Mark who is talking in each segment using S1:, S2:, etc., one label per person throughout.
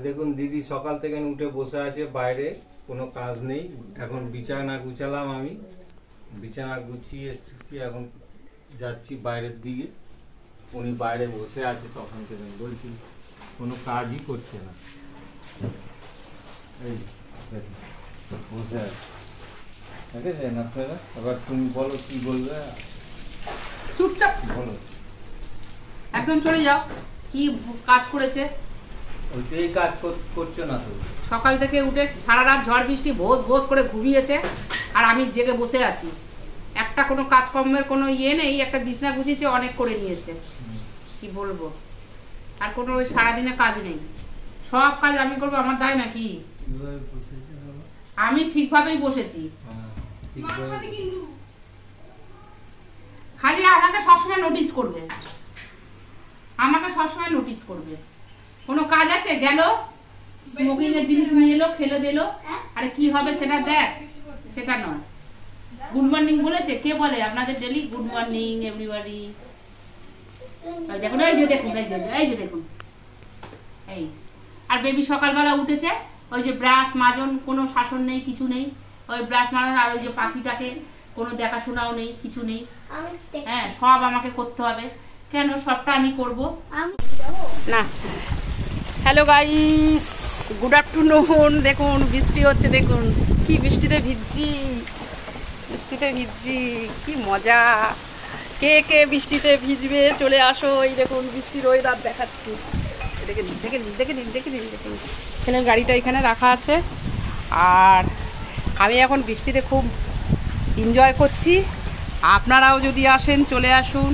S1: দেখুন দিদি সকাল থেকে উঠে বসে আছে বাইরে, কোনো কাজ নেই। এখন বিছানা গুছালাম, আমি বিছানা গুছিয়ে এখন যাচ্ছি বাইরের দিকে। উনি বাইরে বসে আছে তখন থেকে, বলছি কোনো কাজই করছে না। এই বসে আছে, দেখেছেন আপনারা? এবার তুমি বলো কি বলবে।
S2: চুপচাপ
S1: বলো,
S2: একদম চলে যাও। কি কাজ করেছে?
S1: ওইটাই কাজ করছো না তো?
S2: সকাল থেকে উঠে সারা রাত ঝড় বৃষ্টি ভোজ ভোজ করে ঘুমিয়েছে, আর আমি জেগে বসে আছি। একটা কোনো কাজকর্মের কোনো ইয়ে নেই। একটা বিছনা গুছিয়েছে, অনেক করে নিয়েছে। কি বলবো, আর কোনো ওই সারাদিনে কাজ নেই। সব কাজ আমি করবো, আমার দায় নাকি? আমি ঠিকভাবেই বসেছি। খালি আমাকে সবসময় নোটিস করবে, আমাকে সবসময় নোটিস করবে। কোনো কাজ আছে? গেল স্মোকিং এর জিনিস নিয়ে এলো, খেলো দিলো, আরে কি হবে সেটা দেখ, সেটা নয়। গুড মর্নিং বলেছে? কে বলে আপনাদের ডেলি গুড মর্নিং এভরিবডি? দেখুন, এই যে দেখুন, এই যে দেখুন, এই। আর বেবি সকালবেলা উঠেছে, ওই যে ব্রাশ মাজন, কোনো শাসন নেই, কিছু নেই। ওই ব্রাশ মাজন, আর ওই যে পাখিটাকে কোনো দেখাশোনাও নেই, কিছু নেই। হ্যাঁ, সব আমাকে করতে হবে। কেন? সবটা আমি করব না। Hello guys, good afternoon. দেখুন বৃষ্টি হচ্ছে, দেখুন কি বৃষ্টিতে ভিজছি, বৃষ্টিতে ভিজছি, কি মজা। কে কে বৃষ্টিতে ভিজবে চলে আসো। এই দেখুন বৃষ্টির ওয়েদার দেখাচ্ছি, দেখে নিন দেখে নিন দেখে নিন দেখে নিন দেখুন। ছেলের গাড়িটা এখানে রাখা আছে, আর আমি এখন বৃষ্টিতে খুব এনজয় করছি। আপনারাও যদি আসেন চলে আসুন।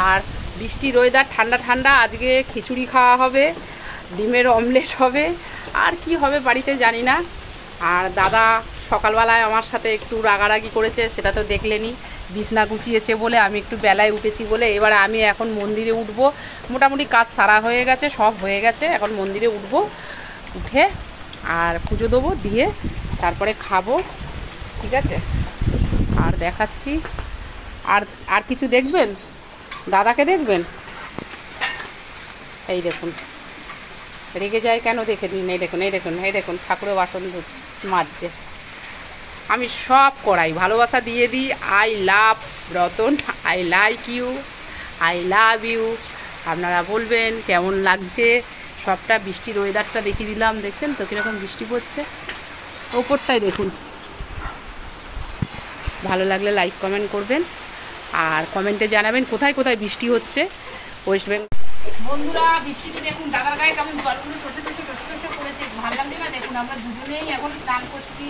S2: আর বৃষ্টির ওয়েদার, ঠান্ডা ঠান্ডা। আজকে খিচুড়ি খাওয়া হবে, ডিমের অমলেট হবে, আর কি হবে বাড়িতে জানি না। আর দাদা সকালবেলায় আমার সাথে একটু রাগারাগি করেছে, সেটা তো দেখলেনি। বিছনা গুছিয়েছে বলে, আমি একটু বেলায় উঠেছি বলে। এবার আমি এখন মন্দিরে উঠবো। মোটামুটি কাজ সারা হয়ে গেছে, সব হয়ে গেছে। এখন মন্দিরে উঠবো, উঠে আর পুজো দেবো, দিয়ে তারপরে খাবো, ঠিক আছে? আর দেখাচ্ছি। আর আর কিছু দেখবেন? দাদাকে দেখবেন? এই দেখুন, রেগে যায় কেন দেখে দিন। এই দেখুন, এই দেখুন, এই দেখুন, ঠাকুরের বাসন মাজছে। আমি সব করাই, ভালোবাসা দিয়ে দিই। I love Ratan, I like you, I love you. আপনারা বলবেন কেমন লাগছে সবটা। বৃষ্টির ওয়েদারটা দেখিয়ে দিলাম, দেখছেন তো কীরকম বৃষ্টি পড়ছে। ওপরটাই দেখুন। ভালো লাগলে লাইক কমেন্ট করবেন, আর কমেন্টে জানাবেন কোথায় কোথায় বৃষ্টি হচ্ছে ওয়েস্ট বেঙ্গল। বন্ধুরা বৃষ্টিতে দেখুন দাদার গায়ে কেমন জলগুলো টসে টসে টসে টসে পড়েছে, ভালো লাগছে না? দেখুন আমরা দুজনেই এখন স্নান করছি,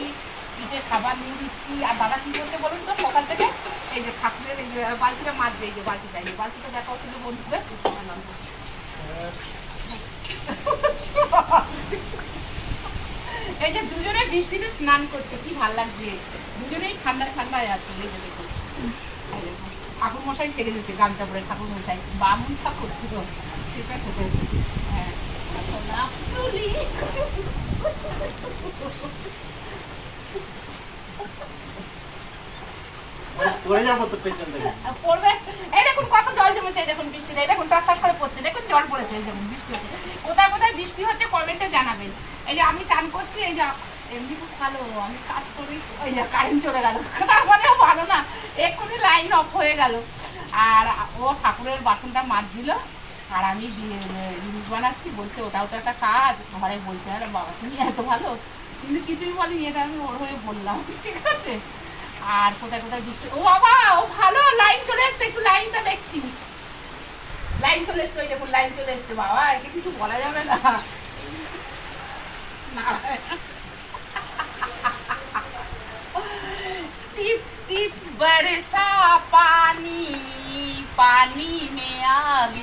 S2: পিঠে সাবান নিয়ে দিচ্ছি। আর দাদা কী করছে বলুন তো? সকাল থেকে এই যে ঠাকুরের এই যে বালতিটা মাজছে, এই যে বালতিটা, এই বালতিটা দেখা হচ্ছে যে বন্ধুদের এই যে দুজনে বৃষ্টিতে স্নান করছে, কি ভালো লাগছে। দুজনেই ঠান্ডা ঠান্ডায় আছে। এই যে দেখুন, ঠাকুর মশাই সেরে দিচ্ছে গামছা পরে, ঠাকুর মশাই বামুন ঠাকুর, ঠিক আছে? হ্যাঁ, পড়বে। এই দেখুন কত জল জমেছে, দেখুন বৃষ্টিতে, দেখুন টস করে পড়ছে, দেখুন জল পড়েছে, দেখুন বৃষ্টি হচ্ছে। কোথায় কোথায় বৃষ্টি হচ্ছে কমেন্টে জানাবেন। এই যে আমি চান করছি, এই যে এমনি খুব ভালো, আমি কাজ করি। ওই যে কারেন্ট চলে গেল, তার মানেও ভালো না, এক্ষুনি লাইন অফ হয়ে গেল। আর ও ঠাকুরের বাসনটা মাজছিল, আর আমি জিনিস বানাচ্ছি। বলছে ওটাও তো একটা কাজ, ঘরে বলছে আরে বাবা তুমি এত ভালো, কিন্তু কিছুই বলিনি, এটা আমি ওর হয়ে বললাম, ঠিক আছে? আর কোথায় কোথায় বৃষ্টি, ও বাবা ও ভালো, লাইন চলে এসছে, একটু লাইনটা দেখছি, লাইন চলে এসছে, ওই দেখুন লাইন চলে এসছে। বাবা একে কিছু বলা যাবে না। टिप टिप बरसा पानी, पानी में आग।